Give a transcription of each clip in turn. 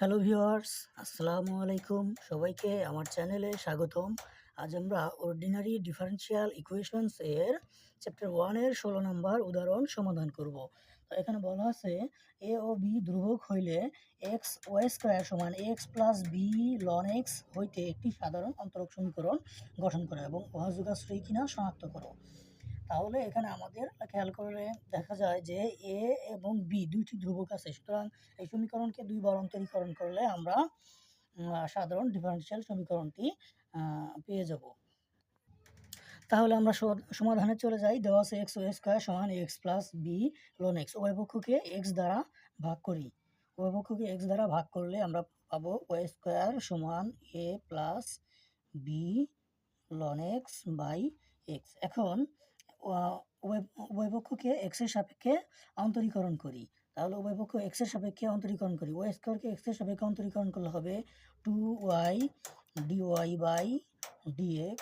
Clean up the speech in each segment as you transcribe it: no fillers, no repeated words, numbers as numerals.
Hello viewers, আসসালামু আলাইকুম। সবাইকে আমার চ্যানেলে স্বাগতম। আজ আমরা অর্ডিনারি ডিফারেনশিয়াল ইকুয়েশনস এর চ্যাপ্টার 1 এর 16 নম্বর উদাহরণ সমাধান করব। তো এখানে বলা আছে এ ও বি ধ্রুবক হইলে এক্স ওয়াই স্কয়ার সমান x plus b ln x হইতে একটি সাধারণ অন্তরক সমীকরণ গঠন করো এবং উহা যোগাশ্রয়ী কিনা শনাক্ত করো। তাহলে এখানে আমাদের খেয়াল করলে দেখা যায় যে এ এবং বি দুইটি ধ্রুবক আছে, সুতরাং এই সমীকরণকে দুইবার অন্তরীকরণ করলে আমরা সাধারণ ডিফারেনশিয়াল সমীকরণটি পেয়ে যাব। তাহলে আমরা সমাধানে চলে যাই। দেওয়া আছে এক্স ওয়াই স্কয়ার সমান x plus b ln x. উভয় পক্ষকে এক্স দ্বারা ভাগ করি। উভয় পক্ষকে এক্স দ্বারা ভাগ করলে আমরা পাবো ওয়াই স্কয়ার সমান a plus b ln x by x. এখন উভয় পক্ষকে এক্স এর সাপেক্ষে অন্তরীকরণ করি। তাহলে উভয় পক্ষ এক্স এর সাপেক্ষে অন্তরীকরণ করি। ওয়াই স্কয়ারকে এক্স এর সাপেক্ষে অন্তরীকরণ করলে হবে 2y dy বাই dx।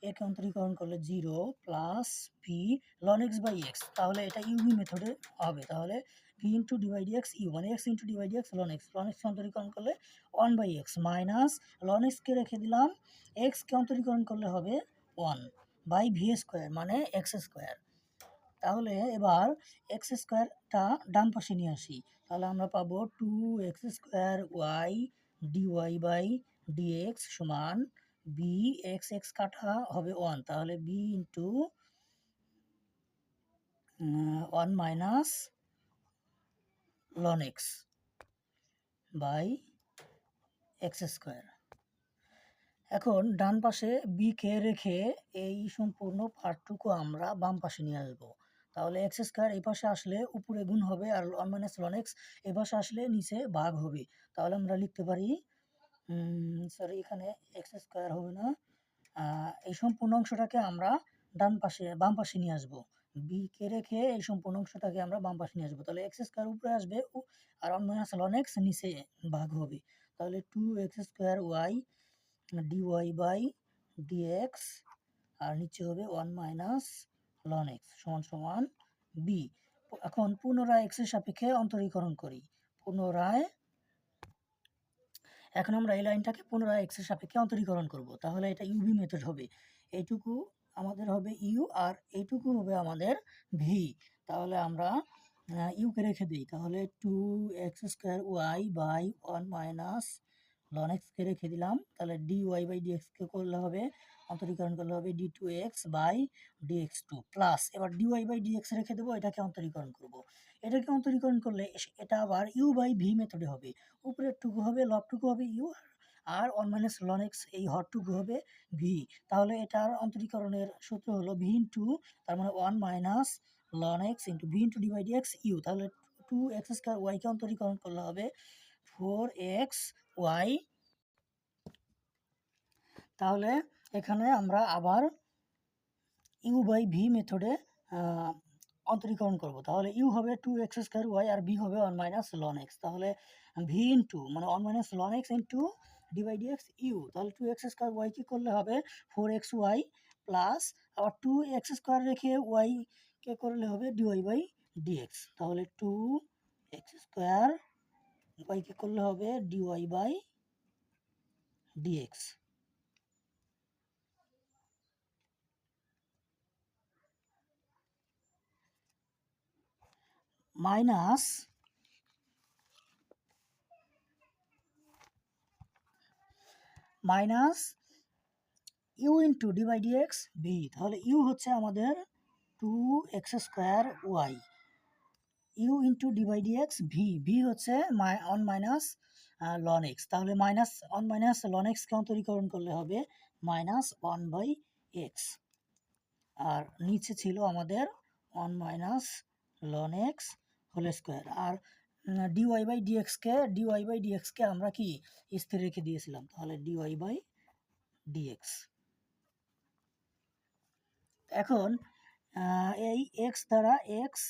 একে অন্তরীকরণ করলে 0 plus p ln x by x. তাহলে এটা ইউভি মেথডে হবে। তাহলে v into dy dx u মানে x into dy dx ln x. Ln x অন্তরীকরণ করলে 1 বাই এক্স মাইনাস লন এক্সকে রেখে দিলাম, এক্সকে অন্তরীকরণ করলে হবে 1 বাই ভি স্কোয়ার মানে এক্স স্কোয়ার। তাহলে এবার এক্স স্কোয়ারটা ডান পাশে নিয়ে আসি। তাহলে আমরা পাবো 2x square y dy by dx সমান বি এক্স এক্স কাটা হবে 1, তাহলে b into 1 minus ln x by x square. এখন ডান পাশে বি কে রেখে এই সম্পূর্ণ পার্টটুকু আমরা বাম পাশে নিয়ে আসবো। তাহলে এক্স স্কোয়ার এই পাশে আসলে উপরে গুণ হবে আর 1 মাইনাস লন এক্স এই পাশে আসলে নিচে ভাগ হবে। তাহলে আমরা লিখতে পারি, সরি এখানে এক্স স্কোয়ার হবে না, এই সম্পূর্ণ অংশটাকে আমরা বাম পাশে নিয়ে আসবো। বি কে রেখে এই সম্পূর্ণ অংশটাকে আমরা বাম পাশে নিয়ে আসবো। তাহলে এক্স স্কোয়ার উপরে আসবে আর 1 মাইনাস লন এক্স নিচে ভাগ হবে। তাহলে 2x square y dy by dx আর নিচে হবে 1 মাইনাস লন এক্স সমান সমান বি। এখন পুনরায় এক্স এর সাপেক্ষে অন্তরীকরণ করি। এখন আমরা এই লাইনটাকে পুনরায় এক্স এর সাপেক্ষে অন্তরীকরণ করব। তাহলে এটা ইউভি মেথড হবে। এইটুকু আমাদের হবে ইউ আর এইটুকু হবে আমাদের ভি। তাহলে আমরা ইউকে রেখে দিই। তাহলে 2x square y by 1 minus ln এক্সকে রেখে দিলাম। তাহলে ডি ওয়াই বাই ডিএক্সকে করলে হবে, অন্তরীকরণ করলে হবে d two x by dx two plus, এবার ডি ওয়াই বাই ডিএক্স রেখে দেবো, এটাকে অন্তরীকরণ করব। এটাকে অন্তরীকরণ করলে এটা আবার ইউ বাই ভি মেথডে হবে। উপরের টুকু হবে, লবটুকু হবে ইউ আর 1 মাইনাস লন এক্স এই হরটুকু হবে ভি। তাহলে এটার অন্তরীকরণের সূত্র হলো ভি ইন্টু, তার মানে 1 minus ln x into v into d by d x u. তাহলে 2x স্কোয়ার ওয়াইকে অন্তরীকরণ করলে হবে 4x ওয়াই। তাহলে এখানে আমরা আবার ইউ বাই ভি মেথডে অন্তরীকরণ করব। তাহলে ইউ হবে 2x স্কোয়ার ওয়াই আর ভি হবে 1 মাইনাস লন এক্স। তাহলে ভি ইন্টু মানে 1 minus ln x into d by d x u. তাহলে 2x স্কোয়ার ওয়াই কি করলে হবে 4x ওয়াই প্লাস আবার 2x স্কোয়ার রেখে ওয়াই কে করলে হবে ডিওয়াই বাই ডিএক্স। তাহলে 2x স্কোয়ার ওয়াই কে করলে হবে dy by dx minus u into d by dx v. তাহলে ইউ হচ্ছে আমাদের 2x square y, u into d by dx v, v হচ্ছে 1 মাইনাস লন এক্স। তাহলে মাইনাস 1 মাইনাস লন এক্সকে অন্তরীকরণ করলে হবে মাইনাস 1 বাই এক্স আর নিচে ছিল আমাদের 1 minus ln x whole square. আর ডিওয়াই বাই ডিএক্সকে আমরা কি স্থির রেখে দিয়েছিলাম। তাহলে ডিওয়াই বাই ডিএক্স। এখন এই এক্স দ্বারা এক্স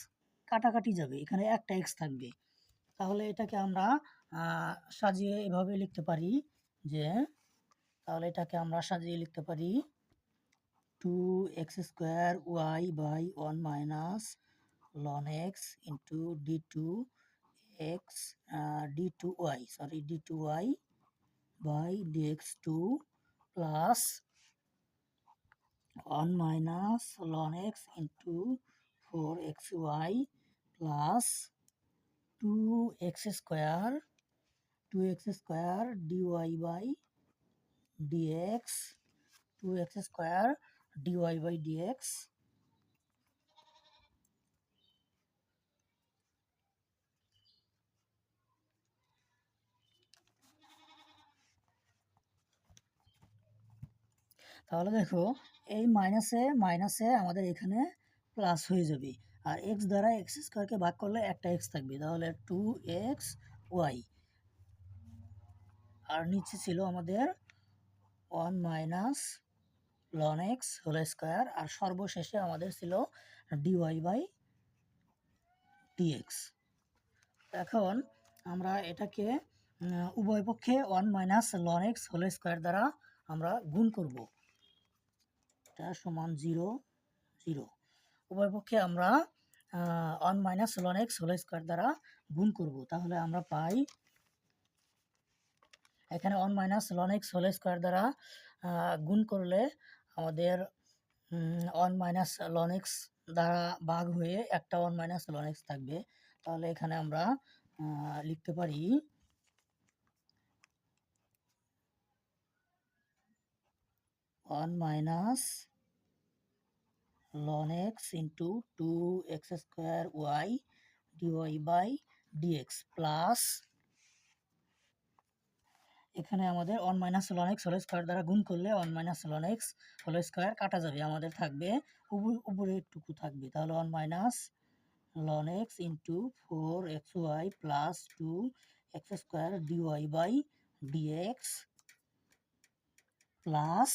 কাটাকাটি যাবে, এখানে একটা এক্স থাকবে। তাহলে এটাকে আমরা সাজিয়ে এভাবে লিখতে পারি যে, তাহলে এটাকে আমরা সাজিয়ে লিখতে পারি 2x square y by 1 minus ln x into d two x d2y sorry d2y by dx2 plus 1 minus ln x into 4xy plus 2x square dy by dx 2x square dy by dx তাহলে দেখো এই মাইনাসে মাইনাসে আমাদের এখানে plus হয়ে যাবে, আর x দ্বারা এক্স স্কোয়ারকে ভাগ করলে একটা এক্স থাকবে, তাহলে 2xy, আর নিচে ছিল আমাদের 1 minus ln x whole square, আর সর্বশেষে আমাদের ছিল dy বাই dx। এখন আমরা এটাকে উভয় পক্ষে 1 minus ln x whole square দ্বারা আমরা গুণ করব, এটা সমান 0 0। উভয় পক্ষে আমরা 1 minus ln x whole square দ্বারা গুণ করব, তাহলে আমরা পাই এখানে 1 minus ln x whole square দ্বারা গুণ করলে আমাদের 1 মাইনাস ln x দ্বারা ভাগ হয়ে একটা 1 মাইনাস ln x থাকবে, তাহলে এখানে আমরা লিখতে পারি 1 minus ln x into 2x square y dy by dx plus এখানে আমাদের 1 minus ln x whole square দ্বারা গুণ করলে 1 minus ln x whole square কাটা যাবে, আমাদের থাকবে উপরের টুকু থাকবে, তাহলে 1 minus ln x into 4xy plus 2x square dy by dx plus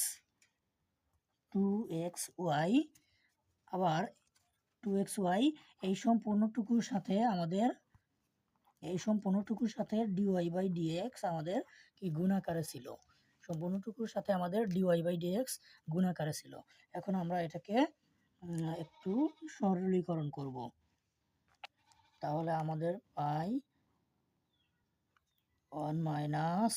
2xy, আবার 2xy এই সম্পূর্ণটুকুর সাথে আমাদের dy বাই dx আমাদের কি গুণাকারে ছিল, সম্পূর্ণটুকুর সাথে আমাদের dy বাই dx গুণাকারে ছিল। এখন আমরা এটাকে একটু সরলীকরণ করব, তাহলে আমাদের পাই 1 minus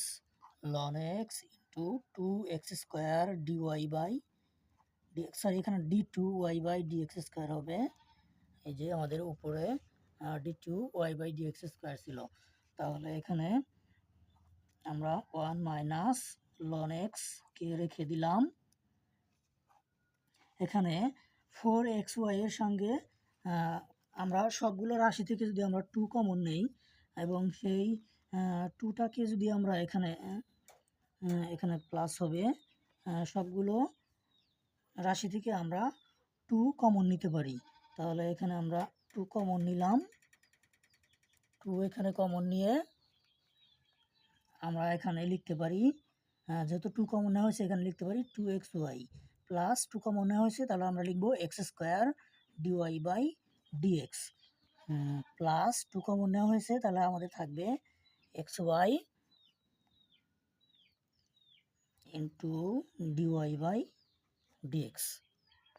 ln x into 2x square dy by dx, sorry এখানে d2y বাই dx স্কোয়ার হবে, এই যে আমাদের উপরে d2y বাই dx স্কোয়ার ছিল, তাহলে এখানে আমরা 1 মাইনাস ln x কে রেখে দিলাম, এখানে 4xy এর সঙ্গে আমরা সবগুলো রাশি থেকে যদি আমরা 2 কমন নেই এবং সেই 2টাকে যদি আমরা এখানে প্লাস হবে, সবগুলো রাশি থেকে আমরা 2 কমন নিতে পারি, তাহলে এখানে আমরা 2 কমন নিলাম, 2 এখানে কমন নিয়ে আমরা এখানে লিখতে পারি, যেহেতু 2 কমন নেওয়া হয়েছে এখানে লিখতে পারি 2xy প্লাস 2 কমন নেওয়া হয়েছে, তাহলে আমরা লিখবো x square dy by dx plus 2 common নেওয়া হয়েছে, তাহলে আমাদের থাকবে xy into dy by dx।